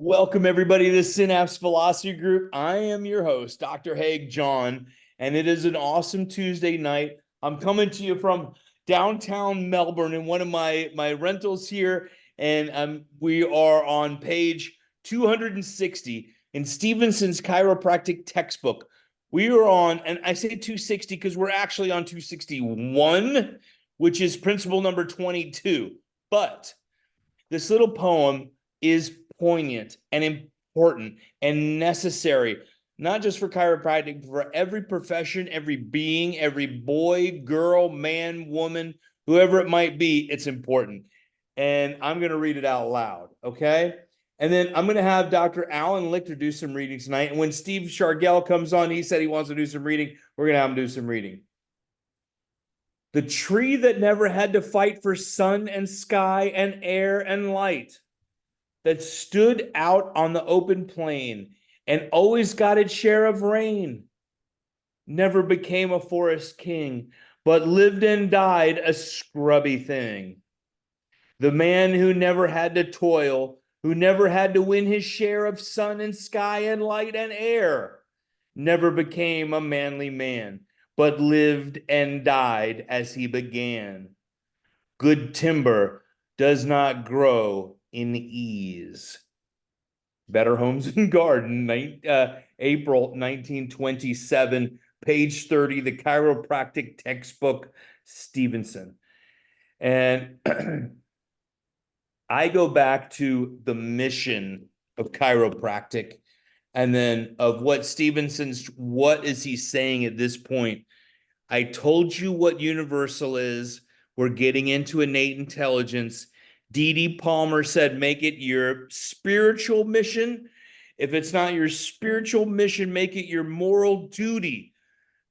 Welcome, everybody, to the Synapse Philosophy Group. I am your host, Dr. Haig John, and it is an awesome Tuesday night. I'm coming to you from downtown Melbourne in one of my rentals here, and we are on page 260 in Stephenson's chiropractic textbook. We are on, and I say 260 because we're actually on 261, which is principle number 22. But this little poem is poignant and important and necessary, not just for chiropractic, but for every profession, every being, every boy, girl, man, woman, whoever it might be, it's important. And I'm going to read it out loud, okay? And then I'm going to have Dr. Alan Lichter do some reading tonight. And when Steve Shargell comes on, he said he wants to do some reading. We're going to have him do some reading. The tree that never had to fight for sun and sky and air and light, that stood out on the open plain and always got its share of rain, never became a forest king, but lived and died a scrubby thing. The man who never had to toil, who never had to win his share of sun and sky and light and air, never became a manly man, but lived and died as he began. Good timber does not grow in ease. Better Homes and Garden, April 1927, page 30, the chiropractic textbook, Stephenson. And I go back to the mission of chiropractic and then of what Stephenson's, what is he saying at this point? I told you what universal is. We're getting into innate intelligence. D.D. Palmer said, make it your spiritual mission. If it's not your spiritual mission, make it your moral duty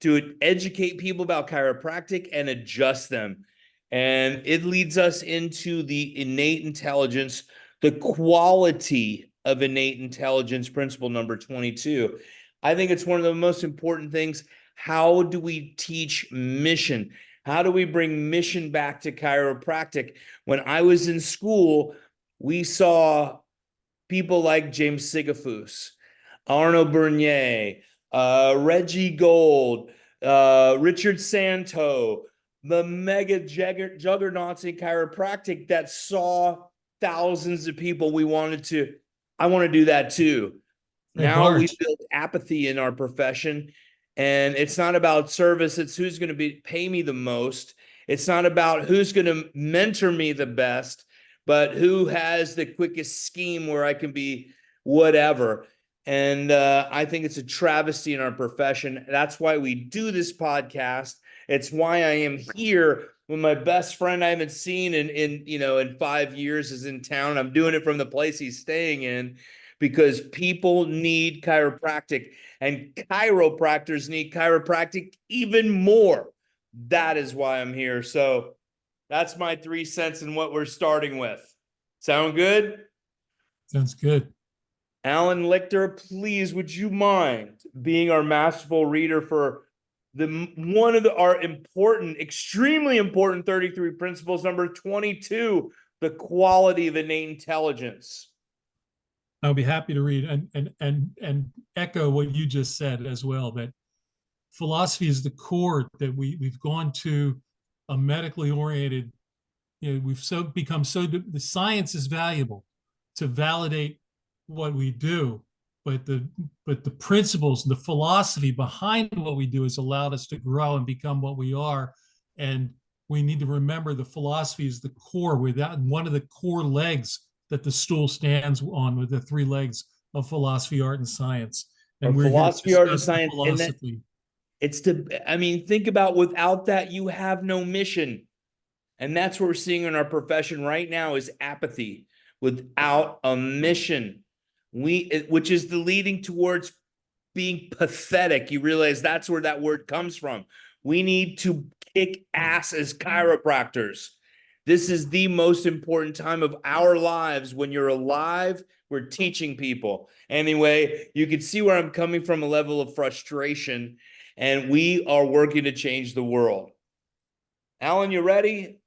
to educate people about chiropractic and adjust them. And it leads us into the innate intelligence, the quality of innate intelligence, principle number 22. I think it's one of the most important things. How do we teach mission? How do we bring mission back to chiropractic? When I was in school, we saw people like James Sigafus, Arno Bernier, Reggie Gold, Richard Santo, the mega juggernauts in chiropractic that saw thousands of people. I want to do that too. Now we build apathy in our profession. And it's not about service. It's who's going to pay me the most. It's not about who's going to mentor me the best, but who has the quickest scheme where I can be whatever. And I think it's a travesty in our profession. That's why we do this podcast. It's why I am here when my best friend I haven't seen in 5 years is in town. I'm doing it from the place he's staying in because people need chiropractic. And chiropractors need chiropractic even more. That is why I'm here. So that's my 3 cents in what we're starting with. Sound good? Sounds good. Alan Lichter, please, would you mind being our masterful reader for our important, extremely important 33 principles, number 22, the quality of innate intelligence. I'll be happy to read and echo what you just said as well, that philosophy is the core, that we've gone to a medically oriented, we've the science is valuable to validate what we do, but the principles, the philosophy behind what we do has allowed us to grow and become what we are. And we need to remember the philosophy is the core, without one of the core legs that the stool stands on, with the 3 legs of philosophy, art, and science. And we're philosophy, art, and science. Philosophy. Think about, without that, you have no mission. And that's what we're seeing in our profession right now is apathy without a mission. Which is the leading towards being pathetic. You realize that's where that word comes from. We need to kick ass as chiropractors. This is the most important time of our lives. When you're alive, we're teaching people. Anyway, you can see where I'm coming from, a level of frustration, and we are working to change the world. Alan, you ready?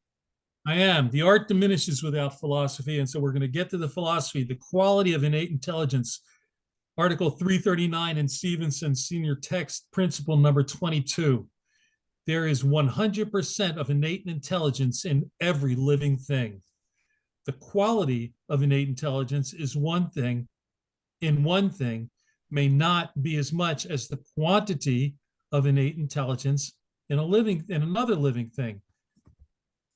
I am. The art diminishes without philosophy. And so we're going to get to the philosophy, the quality of innate intelligence. Article 339 in Stephenson, senior text, principle number 22. There is 100% of innate intelligence in every living thing. The quality of innate intelligence is one thing, in one thing, may not be as much as the quantity of innate intelligence in another living thing.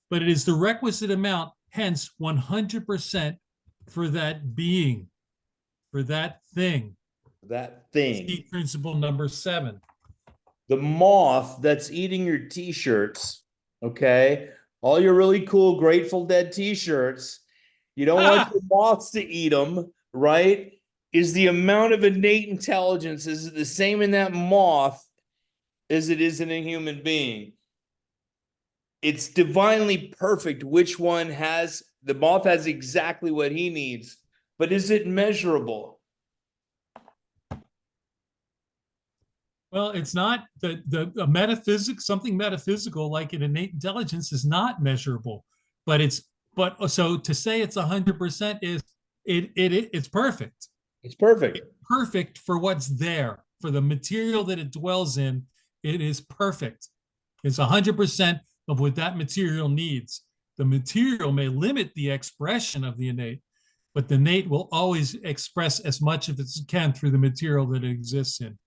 But it is the requisite amount, hence 100% for that being, for that thing. That thing. See principle number 7. The moth that's eating your t-shirts, okay? All your really cool Grateful Dead t-shirts, you don't want the moths to eat them, right? Is the amount of innate intelligence, is it the same in that moth as it is in a human being? It's divinely perfect. Which one has, the moth has exactly what he needs, but is it measurable? Well, it's not the metaphysics, something metaphysical like an innate intelligence is not measurable, but so to say it's 100% is it's perfect. It's perfect. It's perfect for what's there, for the material that it dwells in. It is perfect. It's 100% of what that material needs. The material may limit the expression of the innate, but the innate will always express as much of it as it can through the material that it exists in.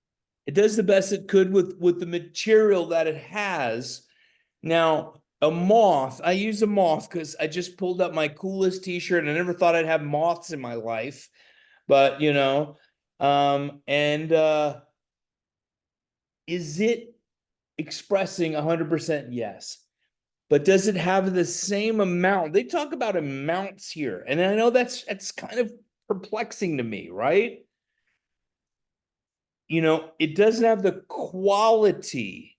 It does the best it could with the material that it has. Now, a moth, I use a moth because I just pulled up my coolest t-shirt and I never thought I'd have moths in my life. But, you know, is it expressing 100%? Yes. But does it have the same amount? They talk about amounts here. And I know that's kind of perplexing to me, right? You know, it doesn't have the quality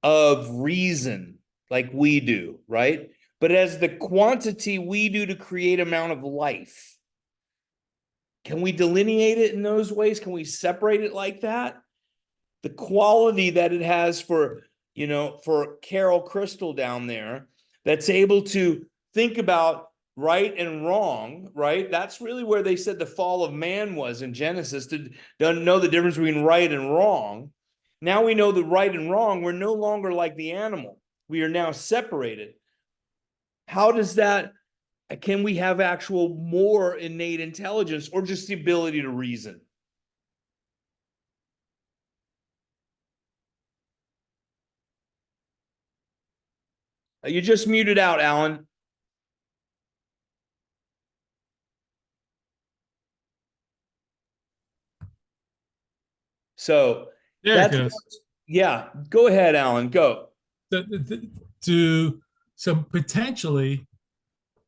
of reason like we do, right? But it has the quantity we do to create amount of life. Can we delineate it in those ways? Can we separate it like that? The quality that it has for, you know, for Carol Crystal down there, that's able to think about right and wrong, right? That's really where they said the fall of man was in Genesis, to know the difference between right and wrong. Now we know the right and wrong. We're no longer like the animal. We are now separated. How does that, can we have actual more innate intelligence or just the ability to reason? You just muted out, Alan. So There it goes. Yeah, go ahead, Alan, go. So potentially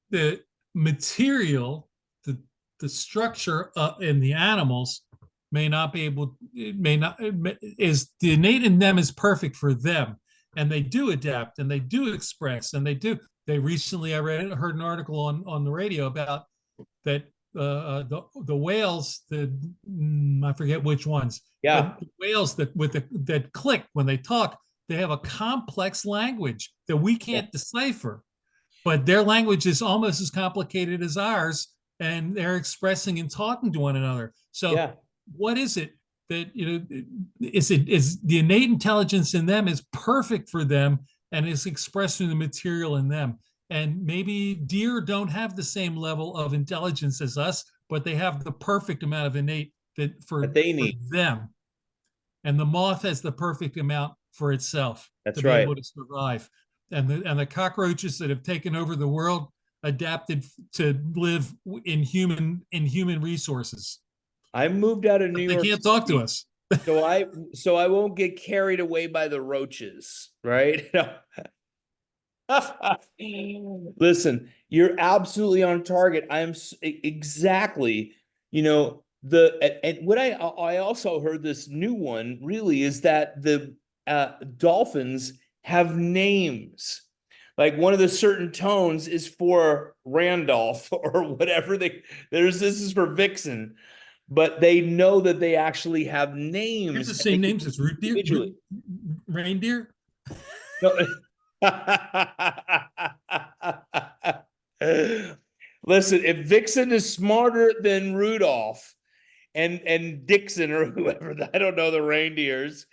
the material, the structure in the animals may not be able, it may not, is the innate in them is perfect for them. And they do adapt and they do express and they recently, I heard an article on the radio about that the whales, I forget which ones, Yeah. but the whales that click when they talk, they have a complex language that we can't decipher, but their language is almost as complicated as ours, and they're expressing and talking to one another. So, yeah. What is it that is the innate intelligence in them is perfect for them and is expressed through the material in them? And maybe deer don't have the same level of intelligence as us, but they have the perfect amount of innate that they need for them. And the moth has the perfect amount for itself to be able to survive. And the cockroaches that have taken over the world adapted to live in human resources. I moved out of New York. They can't talk to us. so I won't get carried away by the roaches, right? Listen, you're absolutely on target. I'm exactly, you know, and what I also heard, this new one really is that the dolphins have names. Like one of the certain tones is for Randolph or whatever this is for Vixen, but they know that they actually have names. It's the same names as reindeer. No, Listen, if Vixen is smarter than Rudolph and Dixon or whoever, I don't know the reindeers,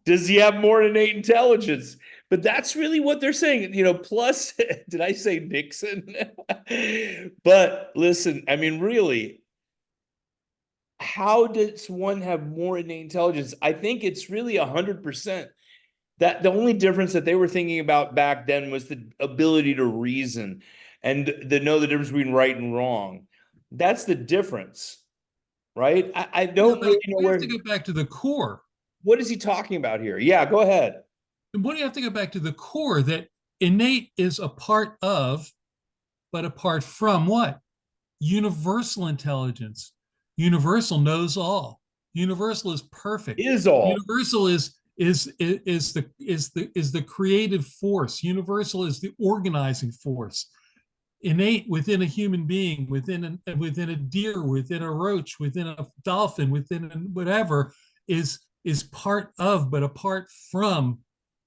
does he have more innate intelligence? But that's really what they're saying. Plus, did I say Nixon? But listen, I mean, really, how does one have more innate intelligence? I think it's really 100%. That the only difference that they were thinking about back then was the ability to reason and to know the difference between right and wrong. That's the difference, right? I Yeah, don't but really know we have to where. get back to the core. What is he talking about here? Yeah, go ahead. And what do you have to get back to the core that innate is a part of, but apart from what? Universal intelligence. Universal knows all. Universal is perfect. Is all. Universal is the creative force. Universal is the organizing force. Innate within a human being, within a deer, within a roach, within a dolphin, within whatever is part of, but apart from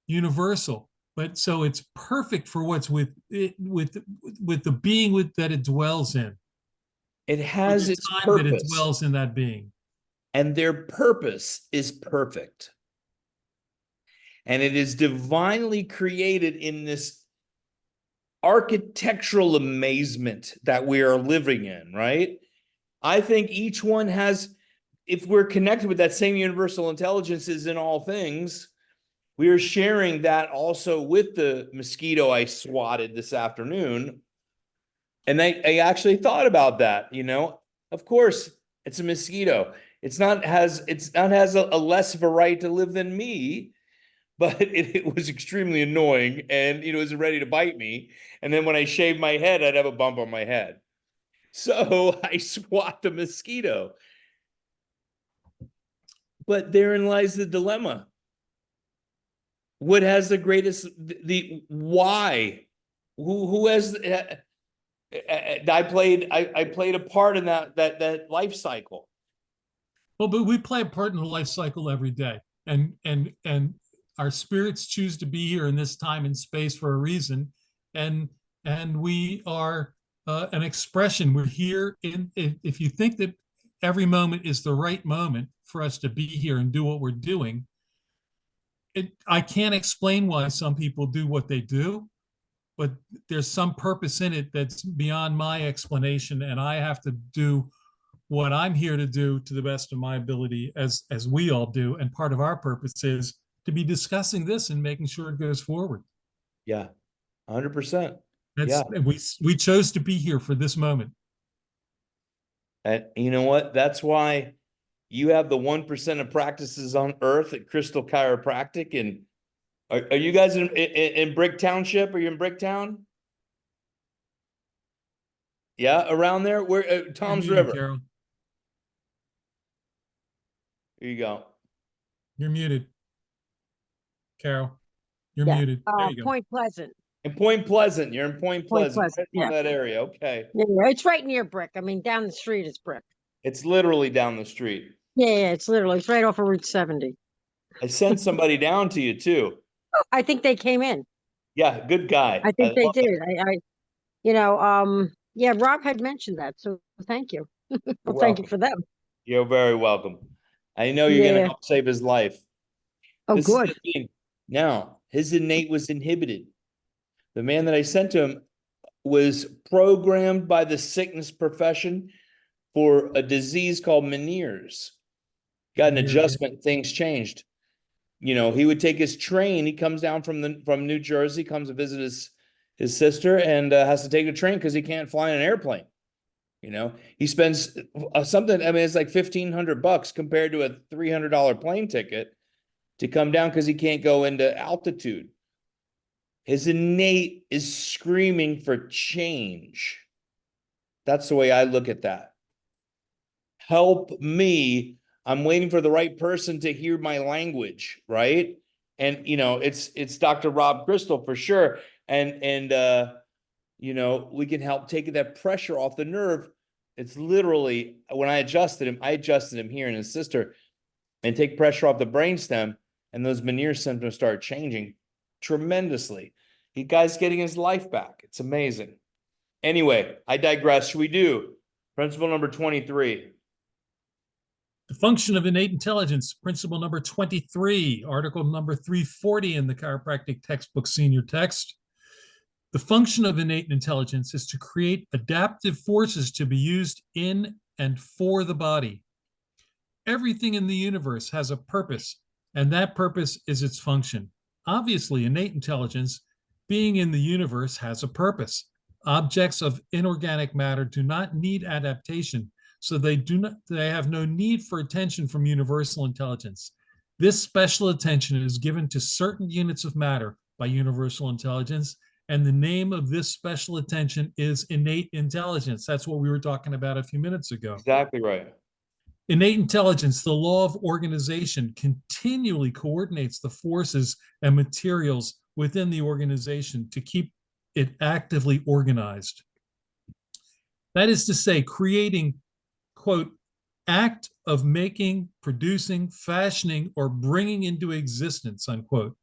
universal. But so it's perfect for what's with it, with the being that it dwells in, It for has the its time that it purpose, dwells in that being. and their purpose is perfect. And it is divinely created in this architectural amazement that we are living in, right? I think each one has, if we're connected with that same universal intelligence is in all things, we are sharing that also with the mosquito I swatted this afternoon. And I actually thought about that, Of course, it's a mosquito. It's not has a less of a right to live than me, but it was extremely annoying, and it was ready to bite me. And then when I shaved my head, I'd have a bump on my head. So I swat the mosquito. But therein lies the dilemma. What has the greatest the why? Who has I played a part in that life cycle. Well, but we play a part in the life cycle every day, and our spirits choose to be here in this time and space for a reason, and we are an expression. We're here in. If you think that every moment is the right moment for us to be here and do what we're doing, I can't explain why some people do what they do, but there's some purpose in it that's beyond my explanation, and I have to do what I'm here to do to the best of my ability, as we all do. And part of our purpose is to be discussing this and making sure it goes forward. Yeah, 100%. Yeah. That's we chose to be here for this moment. And you know what? That's why you have the 1% of practices on earth at Crystal Chiropractic. And are you guys in Brick Township? Are you in Bricktown? Yeah, around there? Where You're Tom's muted, River. Carol. Here you go. You're muted, Carol. You're Yeah. muted. There you go. Point Pleasant. In Point Pleasant. You're in Point Point Pleasant, Pleasant. right Yeah. on that area. Okay. Yeah, it's right near Brick. I mean, down the street is Brick. It's literally down the street. Yeah, it's right off of Route 70. I sent somebody down to you too. I think they came in. Yeah, good guy. I think they love did. it. Yeah, Rob had mentioned that, so thank you. You're Well, thank you welcome. for them. You're very welcome. I know you're going to Yeah. help save his life. Oh, This is good. the thing. Now, his innate was inhibited. The man that I sent to him was programmed by the sickness profession for a disease called Meniere's. Got an adjustment, things changed. He would take his train. He comes down from New Jersey, comes to visit his sister, and has to take a train because he can't fly in an airplane. He spends something. I mean, it's like $1,500 compared to a $300 plane ticket to come down because he can't go into altitude. His innate is screaming for change. That's the way I look at that. Help me. I'm waiting for the right person to hear my language, right? And it's Dr. Rob Crystal for sure. And we can help take that pressure off the nerve. It's literally when I adjusted him here and his sister, and take pressure off the brainstem, and those Meniere symptoms start changing tremendously. He guy's getting his life back. It's amazing. Anyway, I digress. Should we do principle number 23? The function of innate intelligence, principle number 23, article number 340 in the chiropractic textbook senior text. The function of innate intelligence is to create adaptive forces to be used in and for the body. Everything in the universe has a purpose, and that purpose is its function. Obviously, innate intelligence, being in the universe, has a purpose. Objects of inorganic matter do not need adaptation, so they have no need for attention from universal intelligence. This special attention is given to certain units of matter by universal intelligence, and the name of this special attention is innate intelligence. That's what we were talking about a few minutes ago. Exactly right. Innate intelligence, the law of organization, continually coordinates the forces and materials within the organization to keep it actively organized. That is to say, creating, quote, act of making, producing, fashioning, or bringing into existence, unquote.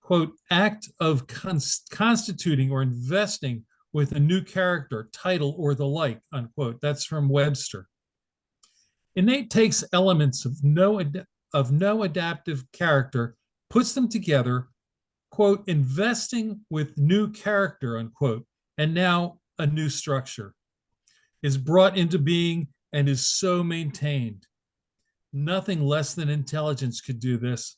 Quote, act of constituting or investing with a new character, title, or the like, unquote. That's from Webster. Innate takes elements of no adaptive character, puts them together, quote, investing with new character, unquote, and now a new structure is brought into being and is so maintained. Nothing less than intelligence could do this.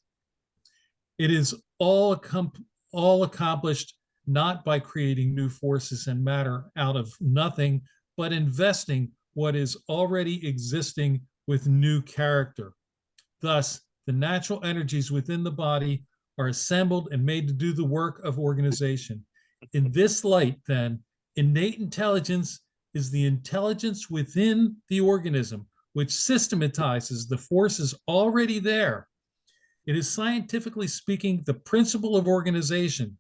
It is all accomplished not by creating new forces and matter out of nothing, but investing what is already existing with new character. Thus, the natural energies within the body are assembled and made to do the work of organization. In this light, then, innate intelligence is the intelligence within the organism which systematizes the forces already there. It is, scientifically speaking, the principle of organization.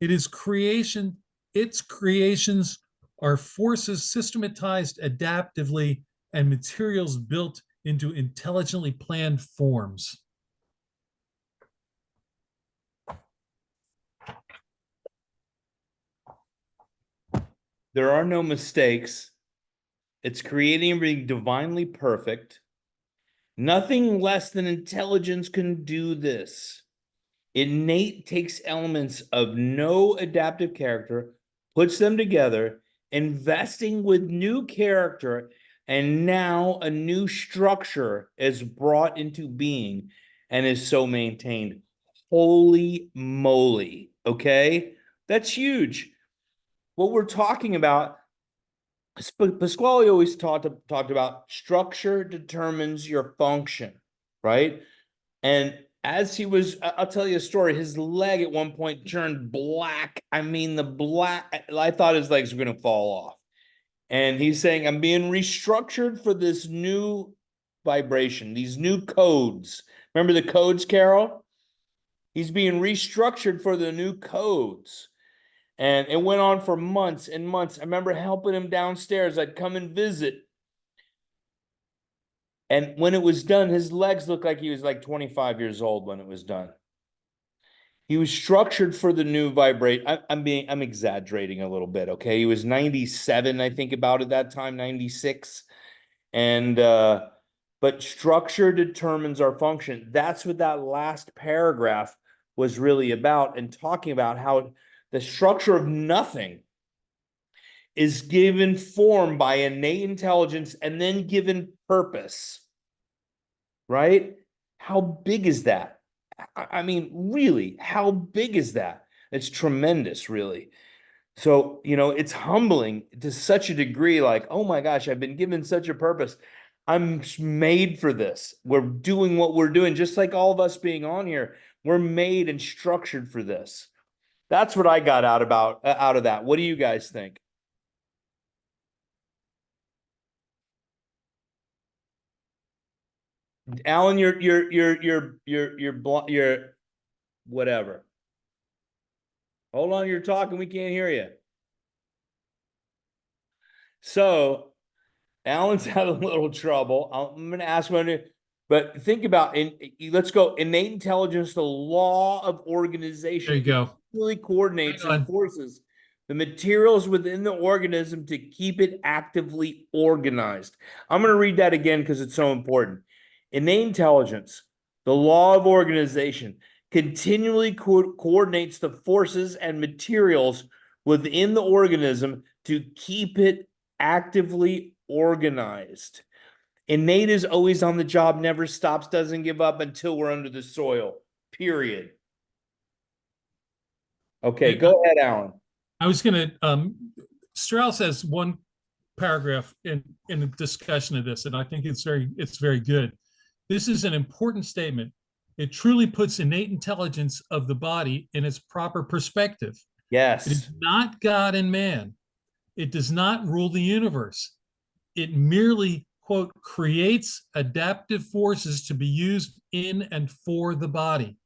It is creation. Its creations are forces systematized adaptively and materials built into intelligently planned forms. There are no mistakes. It's creating and being divinely perfect. Nothing less than intelligence can do this. Innate takes elements of no adaptive character, puts them together, investing with new character, and now a new structure is brought into being and is so maintained. Holy moly, okay? That's huge. What we're talking about, Pasquale always talked about structure determines your function, right? And as he was, I'll tell you a story. His leg at one point turned black. I mean, I thought his legs were going to fall off. And he's saying, I'm being restructured for this new vibration, these new codes. Remember the codes, Carol? He's being restructured for the new codes. And it went on for months and months. I remember helping him downstairs. I'd come and visit. And when it was done, his legs looked like he was like 25 years old when it was done. He was structured for the new vibrate. I'm exaggerating a little bit, okay? He was 97, I think, about at that time, 96. And but structure determines our function. That's what that last paragraph was really about, and talking about how the structure of nothing is given form by innate intelligence and then given purpose, right? How big is that? I mean, really, how big is that? It's tremendous, really. So, it's humbling to such a degree, like, oh my gosh, I've been given such a purpose. I'm made for this. We're doing what we're doing, just like all of us being on here. We're made and structured for this. That's what I got out of that. What do you guys think? Alan, you're whatever. Hold on, you're talking. We can't hear you. So, Alan's having a little trouble. I'm going to ask him. But think about let's go innate intelligence, the law of There organization you go. really coordinates Hang on. and forces the materials within the organism to keep it actively organized. I'm going to read that again because it's so important. Innate intelligence, the law of organization, continually coordinates the forces and materials within the organism to keep it actively organized. Innate is always on the job, never stops, doesn't give up until we're under the soil, period. Okay, go ahead, Alan. I was going to, Strauss has one paragraph in a discussion of this, and I think it's very good. This is an important statement. It truly puts innate intelligence of the body in its proper perspective. It is Yes. not God and man. It does not rule the universe. It merely, quote, creates adaptive forces to be used in and for the body.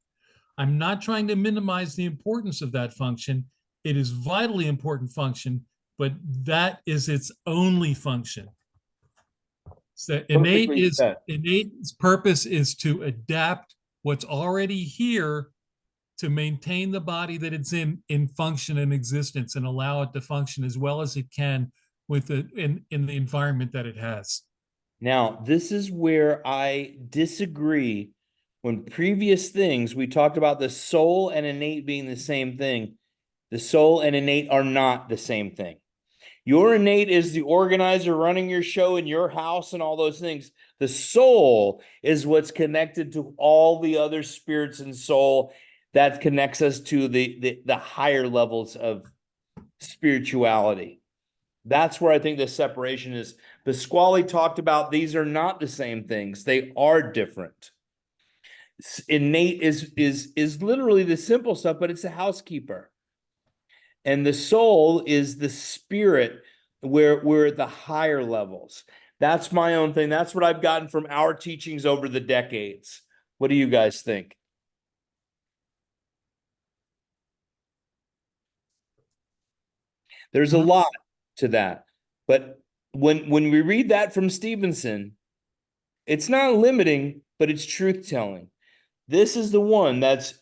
I'm not trying to minimize the importance of that function. It is vitally important function, but that is its only function. So innate's purpose is to adapt what's already here to maintain the body that it's in function and existence and allow it to function as well as it can with it in the environment that it has. Now, this is where I disagree. When previous things, we talked about the soul and innate being the same thing. The soul and innate are not the same thing. Your innate is the organizer running your show in your house and all those things. The soul is what's connected to all the other spirits and soul that connects us to the higher levels of spirituality. That's where I think the separation is. Pasquale talked about these are not the same things. They are different. Innate is literally the simple stuff, but it's a housekeeper. And the soul is the spirit where we're at the higher levels. That's my own thing. That's what I've gotten from our teachings over the decades. What do you guys think? There's a lot to that. But when we read that from Stephenson, it's not limiting, but it's truth telling. This is the one that's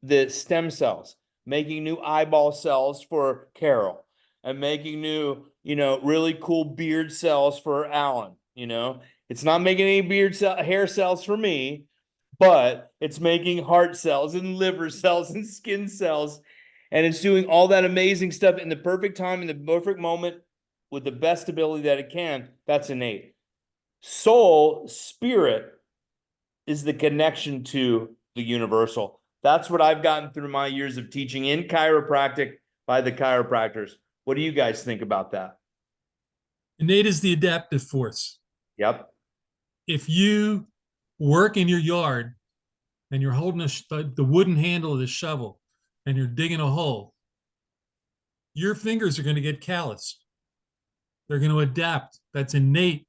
the stem cells, making new eyeball cells for Carol and making new, really cool beard cells for Alan. It's not making any hair cells for me, but it's making heart cells and liver cells and skin cells. And it's doing all that amazing stuff in the perfect time, in the perfect moment, with the best ability that it can. That's innate. Soul, spirit, is the connection to the universal. That's what I've gotten through my years of teaching in chiropractic by the chiropractors. What do you guys think about that? Innate is the adaptive force. Yep. If you work in your yard and you're holding the wooden handle of the shovel and you're digging a hole, your fingers are going to get calloused. They're going to adapt. That's innate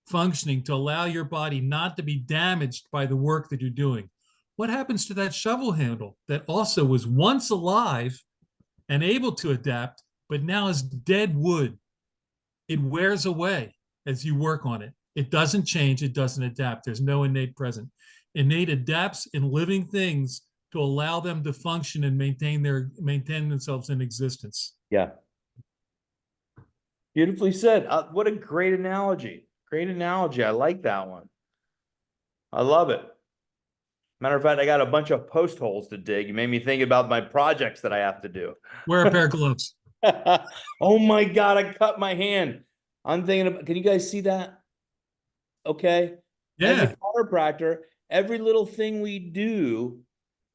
functioning to allow your body not to be damaged by the work that you're doing. What happens to that shovel handle that also was once alive and able to adapt, but now is dead wood? It wears away as you work on it. It doesn't change. It doesn't adapt. There's no innate present. Innate adapts in living things to allow them to function and maintain themselves in existence. Yeah. Beautifully said. What a great analogy. Great analogy. I like that one. I love it. Matter of fact, I got a bunch of post holes to dig. You made me think about my projects that I have to do. Wear a pair of gloves. Oh my God, I cut my hand. I'm thinking about, can you guys see that? Okay. As a Yeah. chiropractor, every little thing we do,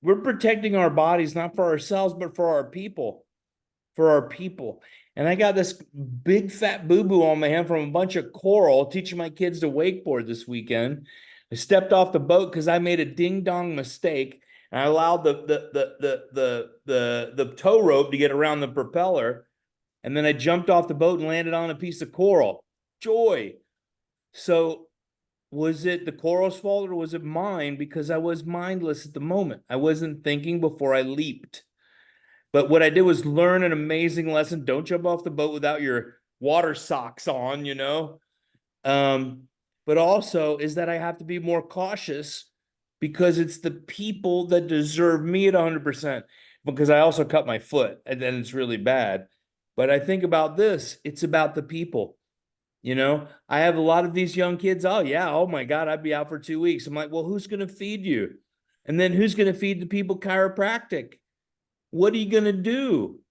we're protecting our bodies, not for ourselves, but for our people. For our people. And I got this big fat boo-boo on my hand from a bunch of coral, teaching my kids to wakeboard this weekend. I stepped off the boat because I made a ding-dong mistake, and I allowed the tow rope to get around the propeller, and then I jumped off the boat and landed on a piece of coral. Joy. So was it the coral's fault or was it mine? Because I was mindless at the moment. I wasn't thinking before I leaped. But what I did was learn an amazing lesson. Don't jump off the boat without your water socks on, But but also is that I have to be more cautious because it's the people that deserve me at 100%, because I also cut my foot and then it's really bad. But I think about this, it's about the people. You know, I have a lot of these young kids. Oh, yeah. Oh, my God. I'd be out for 2 weeks. I'm like, well, who's going to feed you? And then who's going to feed the people chiropractic? What are you going to do?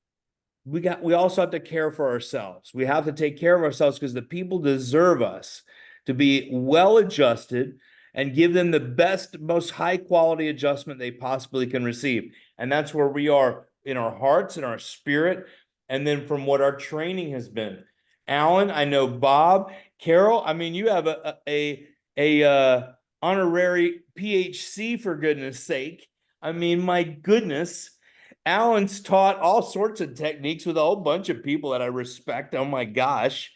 We also have to care for ourselves. We have to take care of ourselves because the people deserve us to be well adjusted and give them the best, most high quality adjustment they possibly can receive. And that's where we are in our hearts and our spirit. And then from what our training has been. Alan, I know Bob, Carol, I mean, you have a honorary PhD, for goodness sake. I mean, my goodness. Alan's taught all sorts of techniques with a whole bunch of people that I respect. Oh my gosh.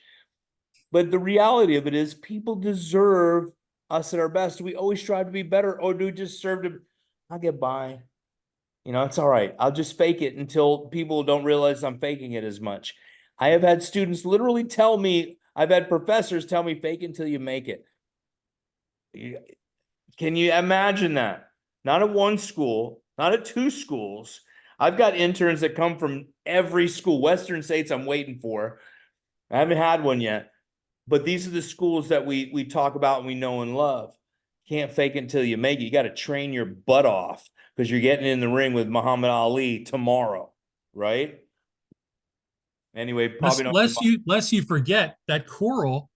But the reality of it is people deserve us at our best. We always strive to be better. Or do we just serve to, I'll get by. You know, it's all right. I'll just fake it until people don't realize I'm faking it as much. I have had students literally tell me, I've had professors tell me, fake it until you make it. Can you imagine that? Not at one school, not at two schools. I've got interns that come from every school. Western states I'm waiting for. I haven't had one yet. But these are the schools that we talk about and we know and love. Can't fake it until you make it. You got to train your butt off because you're getting in the ring with Muhammad Ali tomorrow, right? Anyway, probably not. Lest you forget that coral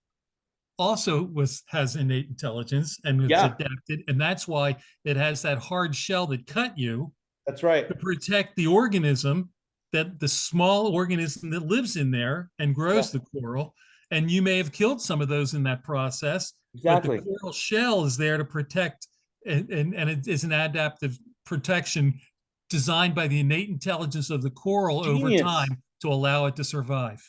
also has innate intelligence and it's Yeah, adapted, and that's why it has that hard shell that cut you that's right. to protect the organism, that the small organism that lives in there and grows Yeah, the coral. And you may have killed some of those in that process, but the exactly. coral shell is there to protect, and it is an adaptive protection designed by the innate intelligence of the coral over Genius. time to allow it to survive.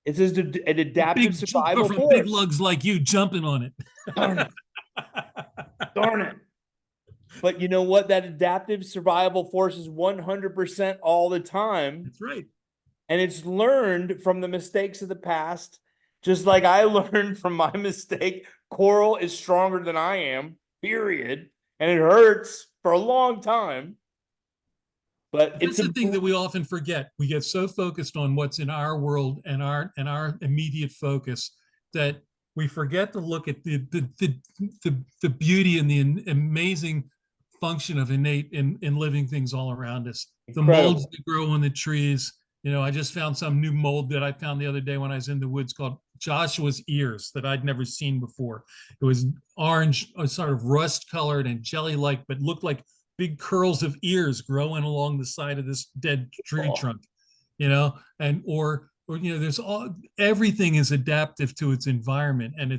It's an adaptive Big survival from big force. lugs like you jumping on it. Darn it. Darn it. But you know what? That adaptive survival force is 100% all the time. That's right. And it's learned from the mistakes of the past. Just like I learned from my mistake, coral is stronger than I am, period. And it hurts for a long time. But That's the thing that we often forget. We get so focused on what's in our world and our immediate focus that we forget to look at the beauty and the amazing function of innate in living things all around us. The molds incredible. that grow on the trees. You know, I just found some new mold that I found the other day when I was in the woods called Joshua's ears that I'd never seen before. It was orange, sort of rust colored and jelly like, but looked like big curls of ears growing along the side of this dead tree trunk, you know, and or you know, there's everything is adaptive to its environment, and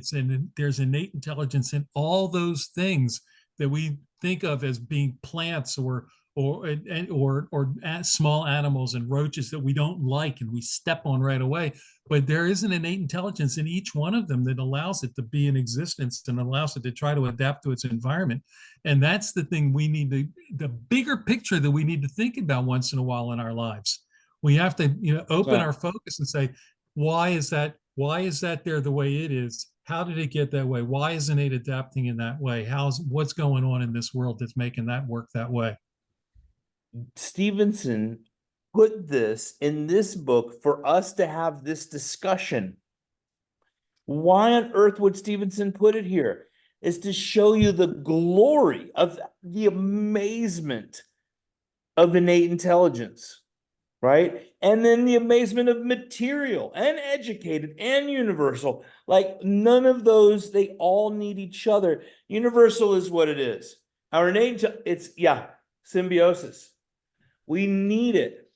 there's innate intelligence in all those things that we think of as being plants or small animals and roaches that we don't like and we step on right away. But there is an innate intelligence in each one of them that allows it to be in existence and allows it to try to adapt to its environment. And that's the thing we need the bigger picture that we need to think about once in a while in our lives. We have to, you know, open our focus and say, why is that there the way it is? How did it get that way? Why isn't it adapting in that way? What's going on in this world that's making that work that way? Stephenson put this in this book for us to have this discussion. Why on earth would Stephenson put it here? Is to show you the glory of the amazement of innate intelligence, right? And then the amazement of material and educated and universal. Like none of those, they all need each other. Universal is what it is. Our innate, it's symbiosis. We need it.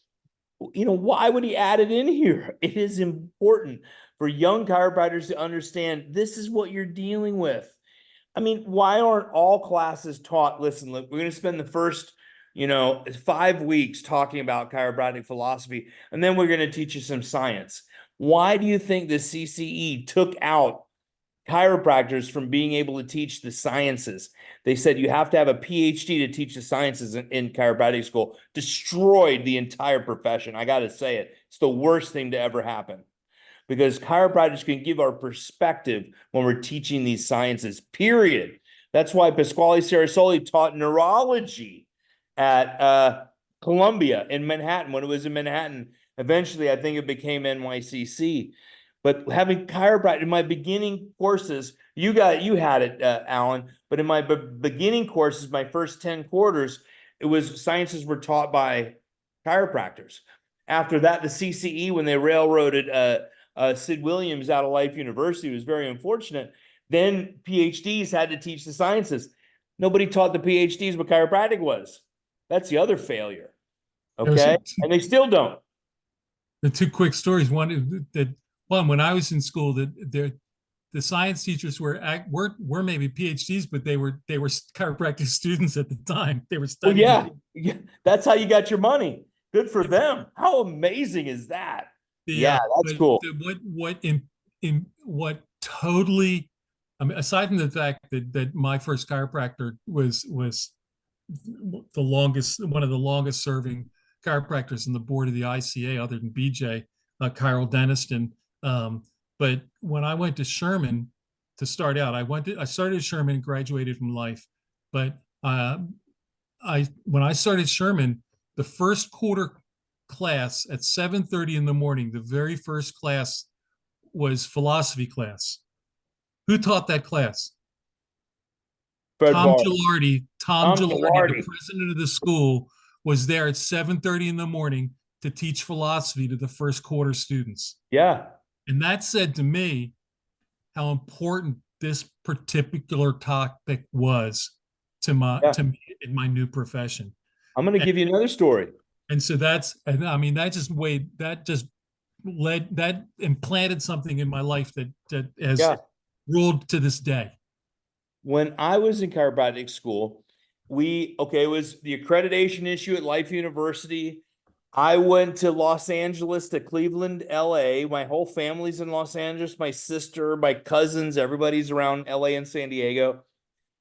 You know, why would he add it in here? It is important for young chiropractors to understand this is what you're dealing with. I mean, why aren't all classes taught? Listen, look, we're going to spend the first, 5 weeks talking about chiropractic philosophy, and then we're going to teach you some science. Why do you think the CCE took out chiropractors from being able to teach the sciences? They said you have to have a PhD to teach the sciences in chiropractic school. Destroyed the entire profession. I got to say it. It's the worst thing to ever happen. because chiropractors can give our perspective when we're teaching these sciences, period. That's why Pasquale Sarasoli taught neurology at Columbia in Manhattan when it was in Manhattan. Eventually, I think it became NYCC. But having chiropractic in my beginning courses, you had it, Alan. But in my beginning courses, my first 10 quarters, it was sciences were taught by chiropractors. After that, the CCE, when they railroaded Sid Williams out of Life University, was very unfortunate. Then PhDs had to teach the sciences. Nobody taught the PhDs what chiropractic was. That's the other failure. Okay, and they still don't. The two quick stories. One when I was in school, the science teachers were maybe PhDs, but they were chiropractic students at the time. They were studying. Well, yeah, that's how you got your money. Good for them. How amazing is that? Yeah, that's cool. What totally, I mean, aside from the fact that my first chiropractor was the longest, one of the longest serving chiropractors on the board of the ICA, other than BJ, Kyril Deniston. But when I went to Sherman to start out, I started at Sherman, graduated from Life. But when I started Sherman, the first quarter class at 7:30 in the morning, the very first class was philosophy class. Who taught that class? Tom Gilardi, the president of the school, was there at 7:30 in the morning to teach philosophy to the first quarter students. Yeah. And that said to me how important this particular topic was to me in my new profession. I'm going to give you another story. And so that implanted something in my life that has ruled to this day. When I was in chiropractic school, it was the accreditation issue at Life University. I went to Los Angeles, to Cleveland, LA. My whole family's in Los Angeles. My sister, my cousins, everybody's around LA and San Diego.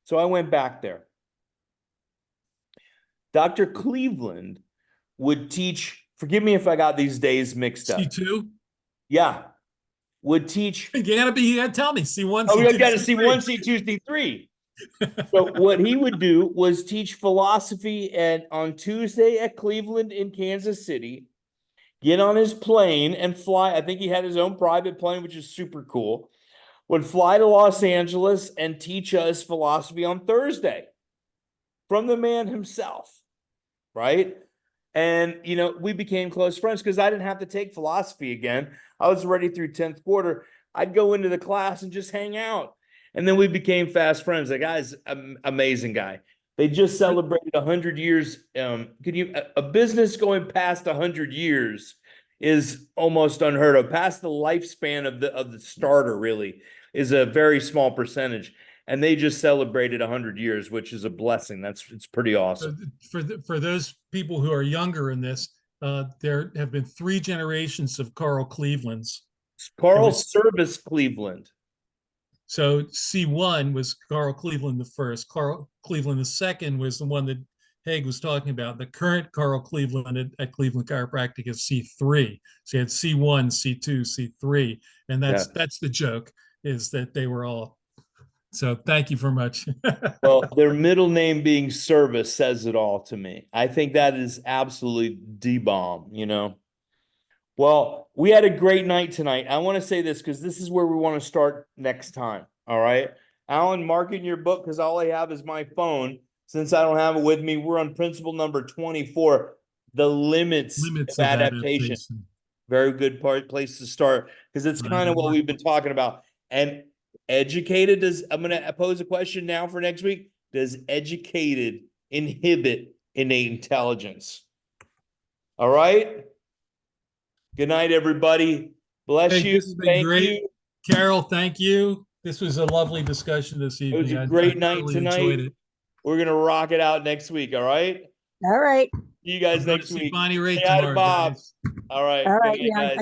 So I went back there. Dr. Cleveland would teach, forgive me if I got these days mixed up. C2? Yeah. Would teach. You gotta tell me. C1, Oh, C2, we got to C1, C2, C3. So what he would do was teach philosophy on Tuesday at Cleveland in Kansas City, get on his plane and fly. I think he had his own private plane, which is super cool. Would fly to Los Angeles and teach us philosophy on Thursday from the man himself, right? And, we became close friends because I didn't have to take philosophy again. I was already through 10th quarter. I'd go into the class and just hang out. And then we became fast friends. The guy's an amazing guy. They just celebrated 100 years. A business going past 100 years is almost unheard of. Past the lifespan of the starter really is a very small percentage. And they just celebrated 100 years, which is a blessing. It's pretty awesome. For those people who are younger in this, there have been 3 generations of Carl Clevelands. Carl Service Cleveland. So C1 was Carl Cleveland the first. Carl Cleveland the second was the one that Haig was talking about. The current Carl Cleveland at Cleveland Chiropractic is C3. So you had C1, C2, C3, and that's the joke, is that they were all. So thank you very much. Well, their middle name being Service says it all to me. I think that is absolutely D-bomb, Well, we had a great night tonight. I want to say this because this is where we want to start next time. All right. Alan, mark in your book because all I have is my phone. Since I don't have it with me, we're on principle number 24, the limits of adaptation. Very good place to start because it's kind of what we've been talking about. And educated I'm going to pose a question now for next week. Does educated inhibit innate intelligence? All right. Good night, everybody. Bless you. Thank you. Carol, thank you. This was a lovely discussion this evening. It was a great night tonight. We're going to rock it out next week. All right. All right. See you guys next week. Bonnie Raitt tomorrow, Bob. All right. All right. Yeah, guys.